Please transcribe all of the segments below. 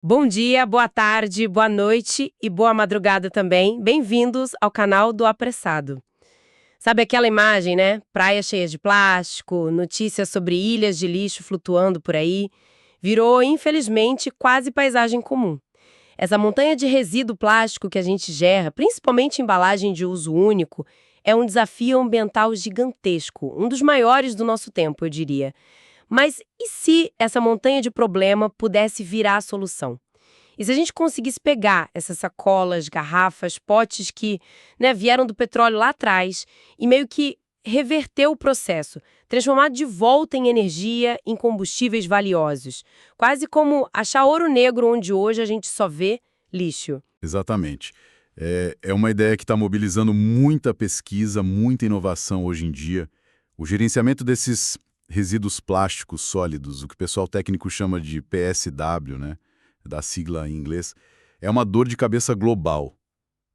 Bom dia, boa tarde, boa noite e boa madrugada também. Bem-vindos ao canal do Apressado. Sabe aquela imagem, né? Praia cheia de plástico, notícias sobre ilhas de lixo flutuando por aí. Virou, infelizmente, quase paisagem comum. Essa montanha de resíduo plástico que a gente gera, principalmente embalagem de uso único, é um desafio ambiental gigantesco, um dos maiores do nosso tempo, eu diria. Mas e se essa montanha de problema pudesse virar a solução? E se a gente conseguisse pegar essas sacolas, garrafas, potes que, né, vieram do petróleo lá atrás e meio que reverter o processo, transformar de volta em energia, em combustíveis valiosos, quase como achar ouro negro onde hoje a gente só vê lixo. Exatamente. É uma ideia que está mobilizando muita pesquisa, muita inovação hoje em dia. O gerenciamento desses resíduos plásticos sólidos, o que o pessoal técnico chama de PSW, né, da sigla em inglês, é uma dor de cabeça global.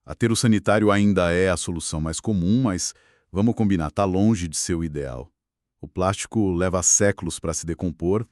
Aterro sanitário ainda é a solução mais comum, mas vamos combinar, está longe de ser o ideal. O plástico leva séculos para se decompor,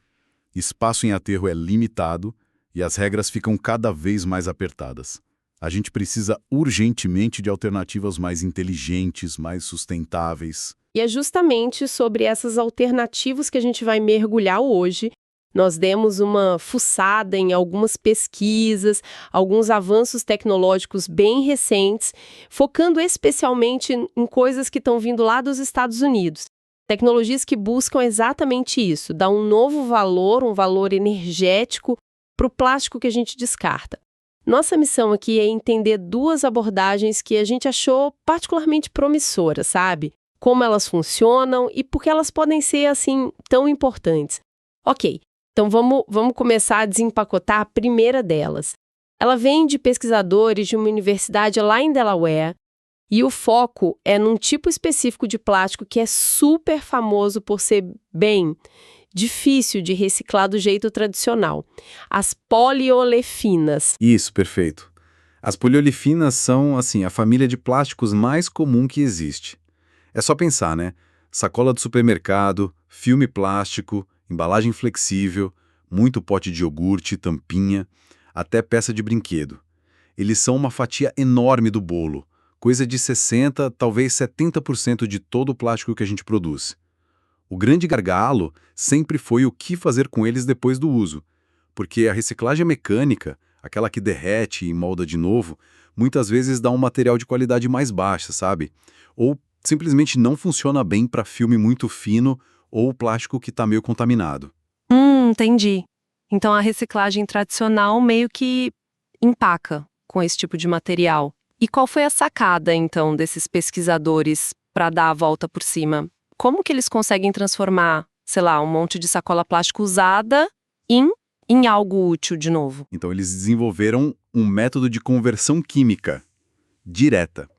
espaço em aterro é limitado e as regras ficam cada vez mais apertadas. A gente precisa urgentemente de alternativas mais inteligentes, mais sustentáveis. E é justamente sobre essas alternativas que a gente vai mergulhar hoje. Nós demos uma fuçada em algumas pesquisas, alguns avanços tecnológicos bem recentes, focando especialmente em coisas que estão vindo lá dos Estados Unidos. Tecnologias que buscam exatamente isso, dar um novo valor, um valor energético para o plástico que a gente descarta. Nossa missão aqui é entender duas abordagens que a gente achou particularmente promissoras, sabe? Como elas funcionam e por que elas podem ser, assim, tão importantes. Ok, então vamos começar a desempacotar a primeira delas. Ela vem de pesquisadores de uma universidade lá em Delaware e o foco é num tipo específico de plástico que é super famoso por ser, bem, difícil de reciclar do jeito tradicional. As poliolefinas. Isso, perfeito. As poliolifinas são, assim, a família de plásticos mais comum que existe. É só pensar, né? Sacola do supermercado, filme plástico, embalagem flexível, muito pote de iogurte, tampinha, até peça de brinquedo. Eles são uma fatia enorme do bolo, coisa de 60%, talvez 70% de todo o plástico que a gente produz. O grande gargalo sempre foi o que fazer com eles depois do uso, porque a reciclagem mecânica, aquela que derrete e molda de novo, muitas vezes dá um material de qualidade mais baixa, sabe? Ou simplesmente não funciona bem para filme muito fino ou plástico que está meio contaminado. Entendi. Então a reciclagem tradicional meio que empaca com esse tipo de material. E qual foi a sacada, então, desses pesquisadores para dar a volta por cima? Como que eles conseguem transformar, sei lá, um monte de sacola plástica usada em algo útil de novo? Então eles desenvolveram um método de conversão química direta.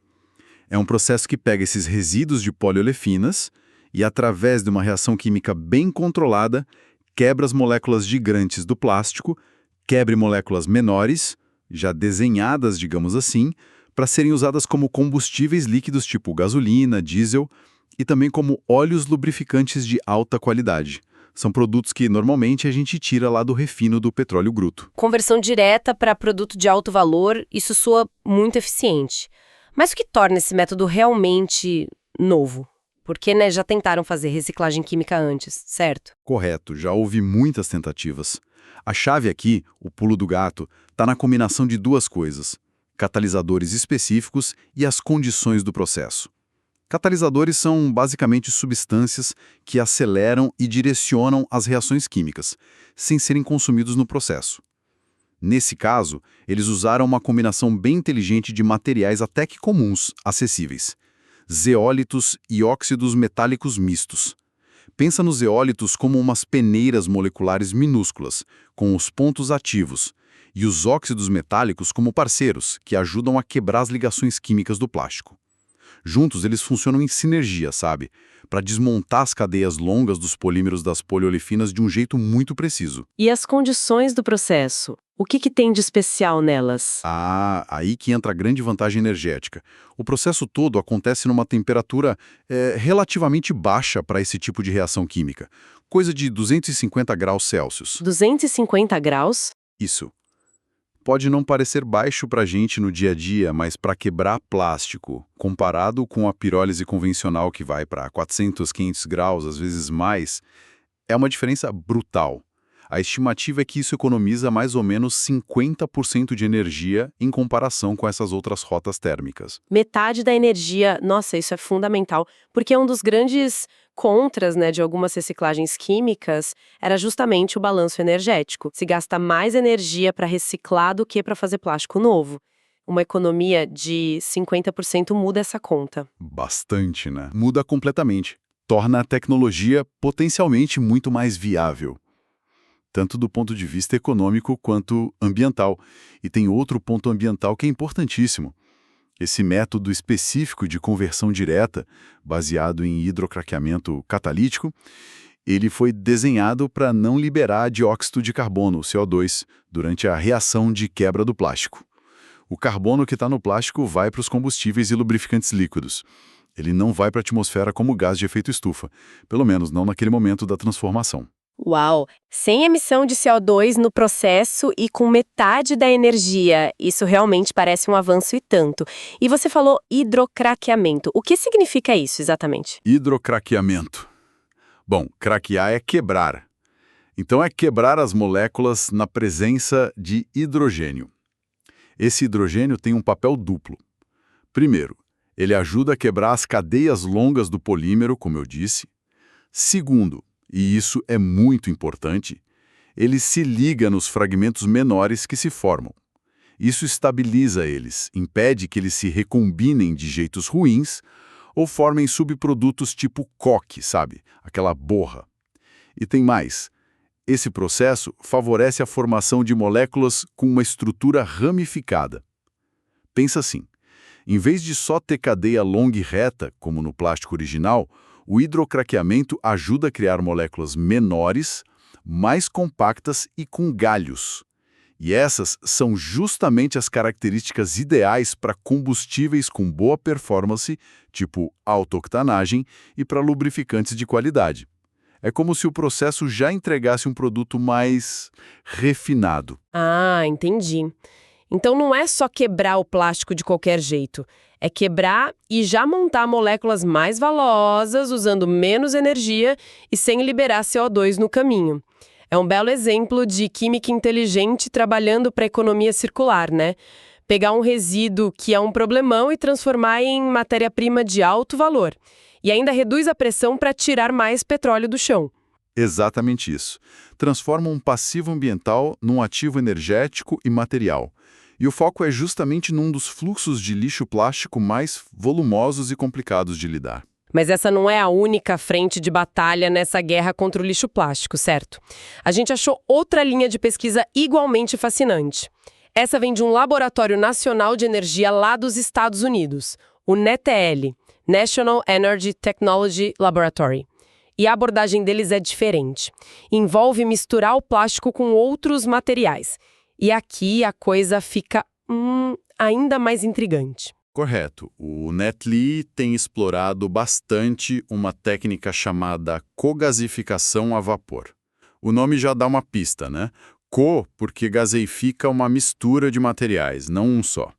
É um processo que pega esses resíduos de poliolefinas e, através de uma reação química bem controlada, quebra as moléculas gigantes do plástico, quebra moléculas menores, já desenhadas, digamos assim, para serem usadas como combustíveis líquidos tipo gasolina, diesel e também como óleos lubrificantes de alta qualidade. São produtos que normalmente a gente tira lá do refino do petróleo bruto. Conversão direta para produto de alto valor, isso soa muito eficiente. Mas o que torna esse método realmente novo? Porque, né, já tentaram fazer reciclagem química antes, certo? Correto, já houve muitas tentativas. A chave aqui, o pulo do gato, está na combinação de duas coisas: catalisadores específicos e as condições do processo. Catalisadores são basicamente substâncias que aceleram e direcionam as reações químicas, sem serem consumidos no processo. Nesse caso, eles usaram uma combinação bem inteligente de materiais até que comuns, acessíveis: zeólitos e óxidos metálicos mistos. Pensa nos zeólitos como umas peneiras moleculares minúsculas, com os pontos ativos, e os óxidos metálicos como parceiros, que ajudam a quebrar as ligações químicas do plástico. Juntos, eles funcionam em sinergia, sabe? Para desmontar as cadeias longas dos polímeros das poliolefinas de um jeito muito preciso. E as condições do processo? O que tem de especial nelas? Aí que entra a grande vantagem energética. O processo todo acontece numa temperatura relativamente baixa para esse tipo de reação química, coisa de 250 graus Celsius. 250 graus? Isso. pode não parecer baixo para a gente no dia a dia, mas para quebrar plástico, comparado com a pirólise convencional que vai para 400, 500 graus, às vezes mais, é uma diferença brutal. A estimativa é que isso economiza mais ou menos 50% de energia em comparação com essas outras rotas térmicas. Metade da energia, nossa, isso é fundamental, porque um dos grandes contras, né, de algumas reciclagens químicas era justamente o balanço energético. Se gasta mais energia para reciclar do que para fazer plástico novo. Uma economia de 50% muda essa conta. Bastante, né? Muda completamente. Torna a tecnologia potencialmente muito mais viável, tanto do ponto de vista econômico quanto ambiental. E tem outro ponto ambiental que é importantíssimo. Esse método específico de conversão direta, baseado em hidrocraqueamento catalítico, ele foi desenhado para não liberar dióxido de carbono, CO2, durante a reação de quebra do plástico. O carbono que está no plástico vai para os combustíveis e lubrificantes líquidos. Ele não vai para a atmosfera como gás de efeito estufa, pelo menos não naquele momento da transformação. Uau! Sem emissão de CO2 no processo e com metade da energia. Isso realmente parece um avanço e tanto. E você falou hidrocraqueamento. O que significa isso exatamente? Hidrocraqueamento. Bom, craquear é quebrar. Então é quebrar as moléculas na presença de hidrogênio. Esse hidrogênio tem um papel duplo. Primeiro, ele ajuda a quebrar as cadeias longas do polímero, como eu disse. Segundo, e isso é muito importante, ele se liga nos fragmentos menores que se formam. Isso estabiliza eles, impede que eles se recombinem de jeitos ruins ou formem subprodutos tipo coque, sabe? Aquela borra. E tem mais. Esse processo favorece a formação de moléculas com uma estrutura ramificada. Pensa assim, em vez de só ter cadeia longa e reta, como no plástico original, o hidrocraqueamento ajuda a criar moléculas menores, mais compactas e com galhos. E essas são justamente as características ideais para combustíveis com boa performance, tipo autooctanagem, e para lubrificantes de qualidade. É como se o processo já entregasse um produto mais refinado. Ah, entendi. Então não é só quebrar o plástico de qualquer jeito. É quebrar e já montar moléculas mais valorosas, usando menos energia e sem liberar CO2 no caminho. É um belo exemplo de química inteligente trabalhando para a economia circular, né? Pegar um resíduo que é um problemão e transformar em matéria-prima de alto valor. E ainda reduz a pressão para tirar mais petróleo do chão. Exatamente isso. Transforma um passivo ambiental num ativo energético e material. E o foco é justamente num dos fluxos de lixo plástico mais volumosos e complicados de lidar. Mas essa não é a única frente de batalha nessa guerra contra o lixo plástico, certo? A gente achou outra linha de pesquisa igualmente fascinante. Essa vem de um laboratório nacional de energia lá dos Estados Unidos, o NETL, National Energy Technology Laboratory. E a abordagem deles é diferente. Envolve misturar o plástico com outros materiais. E aqui a coisa fica ainda mais intrigante. Correto. O NETL tem explorado bastante uma técnica chamada cogasificação a vapor. O nome já dá uma pista, né? Co, porque gaseifica uma mistura de materiais, não um só.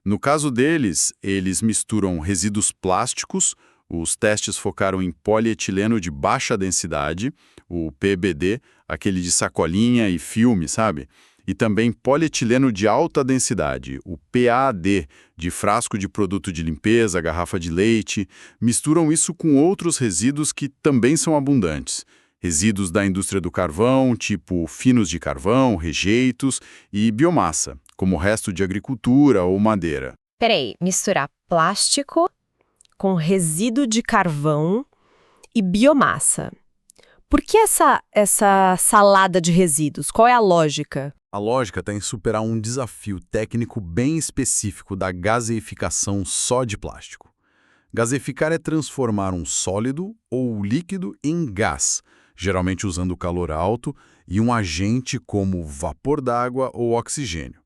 No caso deles, eles misturam resíduos plásticos, os testes focaram em polietileno de baixa densidade, o PBD, aquele de sacolinha e filme, sabe? E também polietileno de alta densidade, o PAD, de frasco de produto de limpeza, garrafa de leite. Misturam isso com outros resíduos que também são abundantes. Resíduos da indústria do carvão, tipo finos de carvão, rejeitos e biomassa, como resto de agricultura ou madeira. Peraí, misturar plástico com resíduo de carvão e biomassa. Por que essa salada de resíduos? Qual é a lógica? A lógica está em superar um desafio técnico bem específico da gaseificação só de plástico. Gaseificar é transformar um sólido ou líquido em gás, geralmente usando calor alto e um agente como vapor d'água ou oxigênio.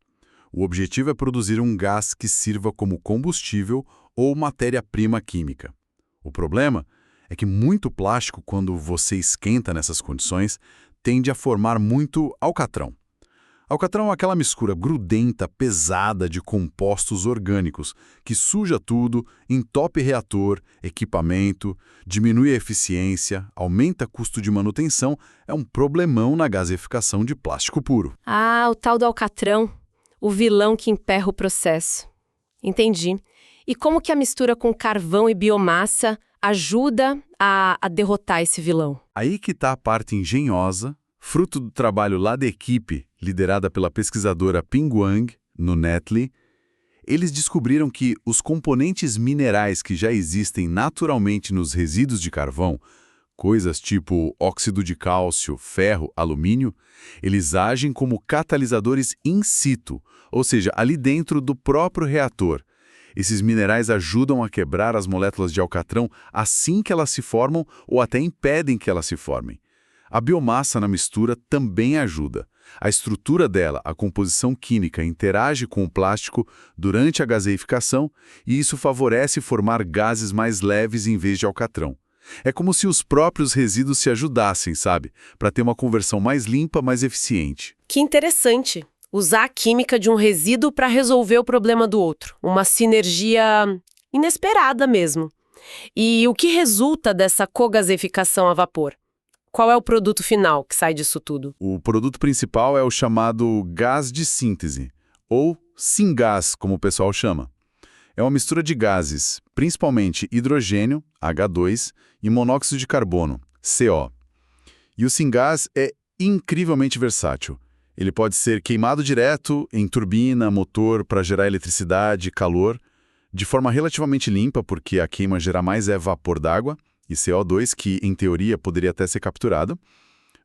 O objetivo é produzir um gás que sirva como combustível ou matéria-prima química. O problema é que muito plástico, quando você esquenta nessas condições, tende a formar muito alcatrão. Alcatrão é aquela mistura grudenta, pesada de compostos orgânicos, que suja tudo, entope reator, equipamento, diminui a eficiência, aumenta custo de manutenção, é um problemão na gaseificação de plástico puro. Ah, o tal do alcatrão, o vilão que emperra o processo. Entendi. E como que a mistura com carvão e biomassa ajuda a derrotar esse vilão? Aí que está a parte engenhosa, fruto do trabalho lá da equipe, liderada pela pesquisadora Ping Wang, no Netley. Eles descobriram que os componentes minerais que já existem naturalmente nos resíduos de carvão, coisas tipo óxido de cálcio, ferro, alumínio, eles agem como catalisadores in situ, ou seja, ali dentro do próprio reator. Esses minerais ajudam a quebrar as moléculas de alcatrão assim que elas se formam ou até impedem que elas se formem. A biomassa na mistura também ajuda. A estrutura dela, a composição química, interage com o plástico durante a gaseificação e isso favorece formar gases mais leves em vez de alcatrão. É como se os próprios resíduos se ajudassem, sabe? Para ter uma conversão mais limpa, mais eficiente. Que interessante. Usar a química de um resíduo para resolver o problema do outro. Uma sinergia inesperada mesmo. E o que resulta dessa cogaseificação a vapor? Qual é o produto final que sai disso tudo? O produto principal é o chamado gás de síntese, ou singás, como o pessoal chama. É uma mistura de gases, principalmente hidrogênio, H2, e monóxido de carbono, CO. E o singás é incrivelmente versátil. Ele pode ser queimado direto em turbina, motor, para gerar eletricidade, calor, de forma relativamente limpa, porque a queima gera mais vapor d'água, e CO2, que, em teoria, poderia até ser capturado.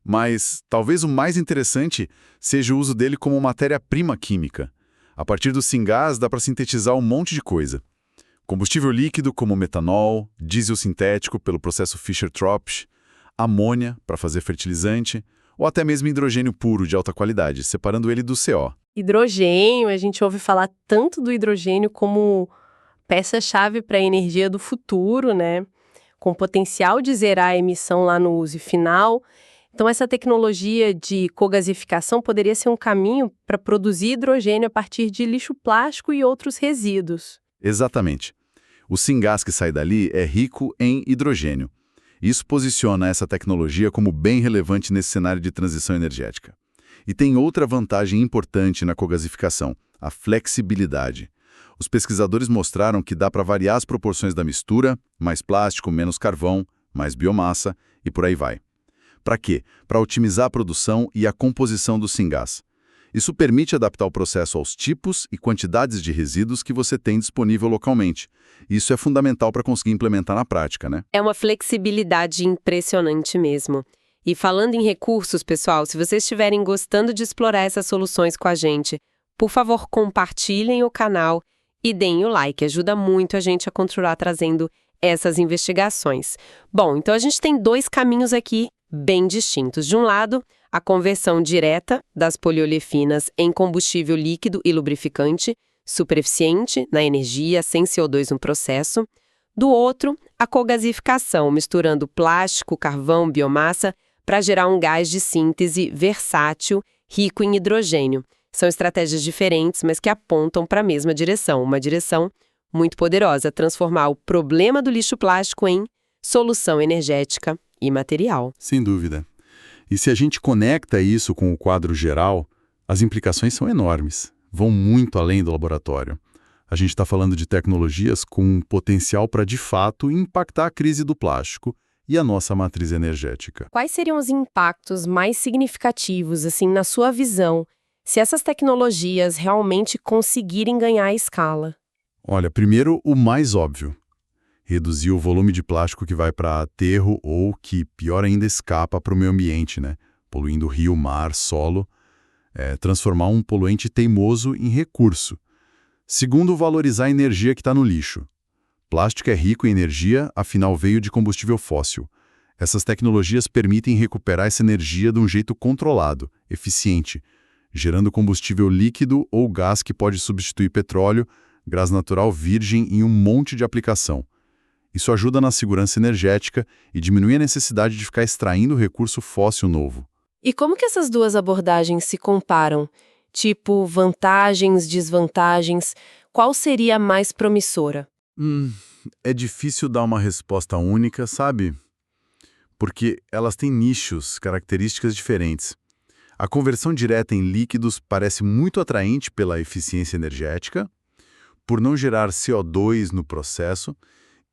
Mas talvez o mais interessante seja o uso dele como matéria-prima química. A partir do singás dá para sintetizar um monte de coisa. Combustível líquido como metanol, diesel sintético pelo processo Fischer-Tropsch, amônia para fazer fertilizante, ou até mesmo hidrogênio puro de alta qualidade, separando ele do CO. Hidrogênio, a gente ouve falar tanto do hidrogênio como peça-chave para a energia do futuro, né? Com potencial de zerar a emissão lá no uso final. Então, essa tecnologia de cogasificação poderia ser um caminho para produzir hidrogênio a partir de lixo plástico e outros resíduos. Exatamente. O singás que sai dali é rico em hidrogênio. Isso posiciona essa tecnologia como bem relevante nesse cenário de transição energética. E tem outra vantagem importante na cogasificação, a flexibilidade. Os pesquisadores mostraram que dá para variar as proporções da mistura, mais plástico, menos carvão, mais biomassa e por aí vai. Para quê? Para otimizar a produção e a composição do singás. Isso permite adaptar o processo aos tipos e quantidades de resíduos que você tem disponível localmente. Isso é fundamental para conseguir implementar na prática, né? É uma flexibilidade impressionante mesmo. E falando em recursos, pessoal, se vocês estiverem gostando de explorar essas soluções com a gente, por favor, compartilhem o canal e deem o like, ajuda muito a gente a continuar trazendo essas investigações. Bom, então a gente tem dois caminhos aqui bem distintos. De um lado, a conversão direta das poliolefinas em combustível líquido e lubrificante, super eficiente na energia, sem CO2 no processo. Do outro, a cogasificação, misturando plástico, carvão, biomassa, para gerar um gás de síntese versátil, rico em hidrogênio. São estratégias diferentes, mas que apontam para a mesma direção, uma direção muito poderosa, transformar o problema do lixo plástico em solução energética e material. Sem dúvida. E se a gente conecta isso com o quadro geral, as implicações são enormes, vão muito além do laboratório. A gente está falando de tecnologias com potencial para, de fato, impactar a crise do plástico e a nossa matriz energética. Quais seriam os impactos mais significativos, assim, na sua visão, se essas tecnologias realmente conseguirem ganhar escala? Olha, primeiro, o mais óbvio. Reduzir o volume de plástico que vai para aterro ou que, pior ainda, escapa para o meio ambiente, né? Poluindo rio, mar, solo. Transformar um poluente teimoso em recurso. Segundo, valorizar a energia que está no lixo. Plástico é rico em energia, afinal veio de combustível fóssil. Essas tecnologias permitem recuperar essa energia de um jeito controlado, eficiente, gerando combustível líquido ou gás que pode substituir petróleo, gás natural virgem em um monte de aplicação. Isso ajuda na segurança energética e diminui a necessidade de ficar extraindo recurso fóssil novo. E como que essas duas abordagens se comparam? Tipo, vantagens, desvantagens, qual seria a mais promissora? É difícil dar uma resposta única, sabe? Porque elas têm nichos, características diferentes. A conversão direta em líquidos parece muito atraente pela eficiência energética, por não gerar CO2 no processo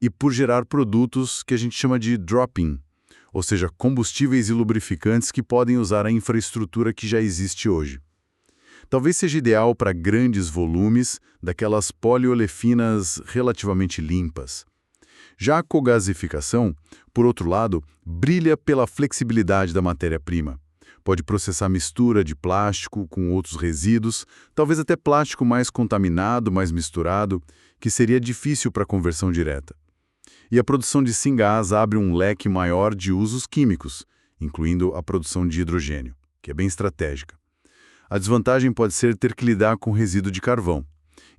e por gerar produtos que a gente chama de drop-in, ou seja, combustíveis e lubrificantes que podem usar a infraestrutura que já existe hoje. Talvez seja ideal para grandes volumes daquelas poliolefinas relativamente limpas. Já a cogasificação, por outro lado, brilha pela flexibilidade da matéria-prima. Pode processar mistura de plástico com outros resíduos, talvez até plástico mais contaminado, mais misturado, que seria difícil para conversão direta. E a produção de syngas abre um leque maior de usos químicos, incluindo a produção de hidrogênio, que é bem estratégica. A desvantagem pode ser ter que lidar com resíduo de carvão,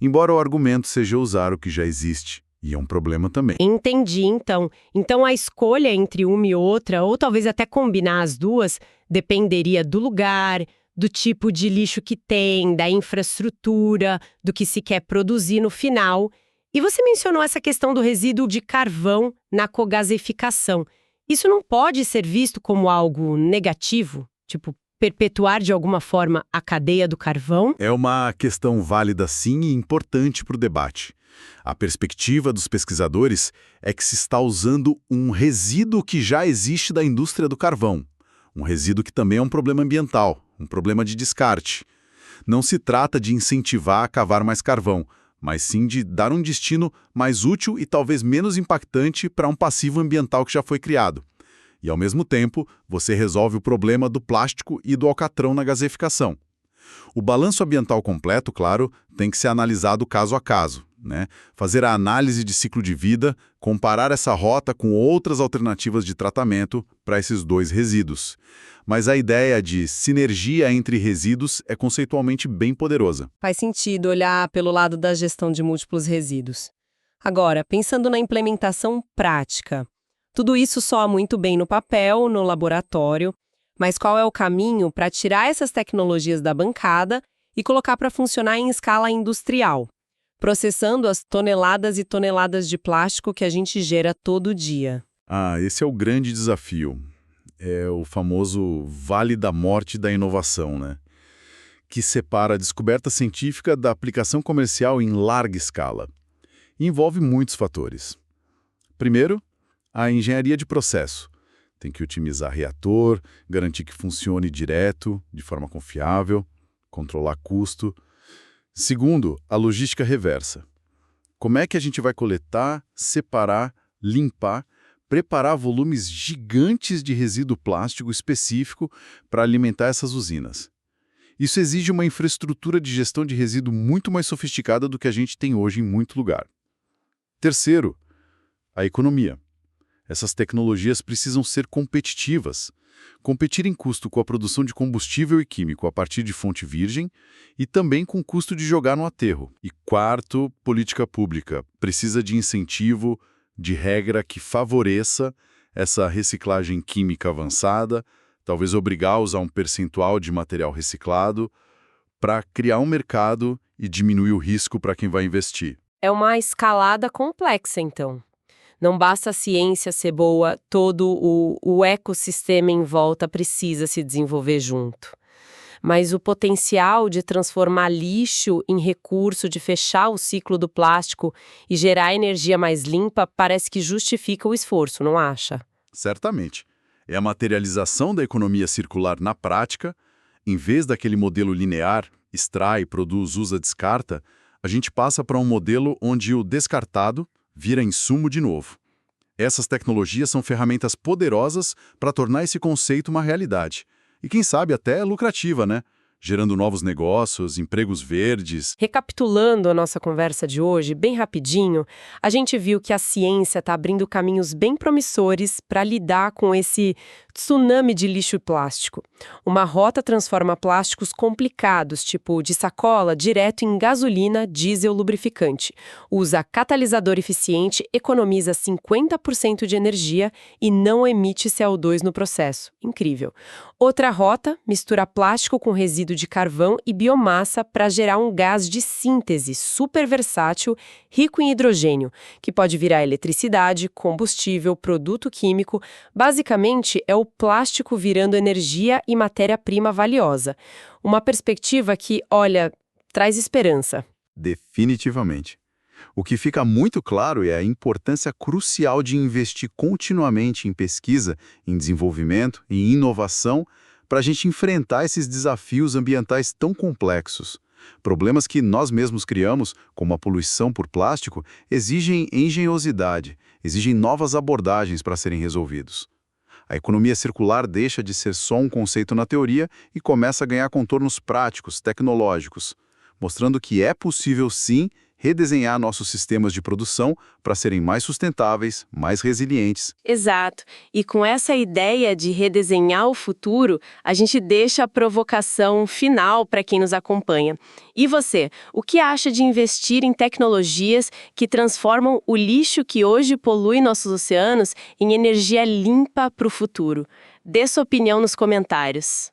embora o argumento seja usar o que já existe, e é um problema também. Entendi, então. Então a escolha entre uma e outra, ou talvez até combinar as duas, dependeria do lugar, do tipo de lixo que tem, da infraestrutura, do que se quer produzir no final. E você mencionou essa questão do resíduo de carvão na cogasificação. Isso não pode ser visto como algo negativo? Tipo, perpetuar de alguma forma a cadeia do carvão? É uma questão válida sim e importante para o debate. A perspectiva dos pesquisadores é que se está usando um resíduo que já existe da indústria do carvão. Um resíduo que também é um problema ambiental, um problema de descarte. Não se trata de incentivar a cavar mais carvão, mas sim de dar um destino mais útil e talvez menos impactante para um passivo ambiental que já foi criado. E, ao mesmo tempo, você resolve o problema do plástico e do alcatrão na gaseificação. O balanço ambiental completo, claro, tem que ser analisado caso a caso, né? Fazer a análise de ciclo de vida, comparar essa rota com outras alternativas de tratamento para esses dois resíduos. Mas a ideia de sinergia entre resíduos é conceitualmente bem poderosa. Faz sentido olhar pelo lado da gestão de múltiplos resíduos. Agora, pensando na implementação prática, tudo isso soa muito bem no papel, no laboratório, mas qual é o caminho para tirar essas tecnologias da bancada e colocar para funcionar em escala industrial, processando as toneladas e toneladas de plástico que a gente gera todo dia? Esse é o grande desafio. É o famoso vale da morte da inovação, né? Que separa a descoberta científica da aplicação comercial em larga escala. E envolve muitos fatores. Primeiro, a engenharia de processo. Tem que otimizar reator, garantir que funcione direto, de forma confiável, controlar custo. Segundo, a logística reversa. Como é que a gente vai coletar, separar, limpar, preparar volumes gigantes de resíduo plástico específico para alimentar essas usinas? Isso exige uma infraestrutura de gestão de resíduo muito mais sofisticada do que a gente tem hoje em muito lugar. Terceiro, a economia. Essas tecnologias precisam ser competitivas. Competir em custo com a produção de combustível e químico a partir de fonte virgem e também com o custo de jogar no aterro. E quarto, política pública. Precisa de incentivo, de regra que favoreça essa reciclagem química avançada, talvez obrigar a usar um percentual de material reciclado para criar um mercado e diminuir o risco para quem vai investir. É uma escalada complexa, então. Não basta a ciência ser boa, todo o ecossistema em volta precisa se desenvolver junto. Mas o potencial de transformar lixo em recurso, de fechar o ciclo do plástico e gerar energia mais limpa, parece que justifica o esforço, não acha? Certamente. É a materialização da economia circular na prática. Em vez daquele modelo linear, extrai, produz, usa, descarta, a gente passa para um modelo onde o descartado vira insumo de novo. Essas tecnologias são ferramentas poderosas para tornar esse conceito uma realidade. E quem sabe até lucrativa, né? Gerando novos negócios, empregos verdes. Recapitulando a nossa conversa de hoje, bem rapidinho, a gente viu que a ciência está abrindo caminhos bem promissores para lidar com esse tsunami de lixo e plástico. Uma rota transforma plásticos complicados, tipo de sacola, direto em gasolina, diesel, lubrificante. Usa catalisador eficiente, economiza 50% de energia e não emite CO2 no processo. Incrível. Outra rota mistura plástico com resíduo de carvão e biomassa para gerar um gás de síntese super versátil, rico em hidrogênio, que pode virar eletricidade, combustível, produto químico. Basicamente, é o plástico virando energia e matéria-prima valiosa. Uma perspectiva que, olha, traz esperança. Definitivamente. O que fica muito claro é a importância crucial de investir continuamente em pesquisa, em desenvolvimento e inovação para a gente enfrentar esses desafios ambientais tão complexos. Problemas que nós mesmos criamos, como a poluição por plástico, exigem engenhosidade, exigem novas abordagens para serem resolvidos. A economia circular deixa de ser só um conceito na teoria e começa a ganhar contornos práticos, tecnológicos, mostrando que é possível, sim, redesenhar nossos sistemas de produção para serem mais sustentáveis, mais resilientes. Exato. E com essa ideia de redesenhar o futuro, a gente deixa a provocação final para quem nos acompanha. E você, o que acha de investir em tecnologias que transformam o lixo que hoje polui nossos oceanos em energia limpa para o futuro? Dê sua opinião nos comentários.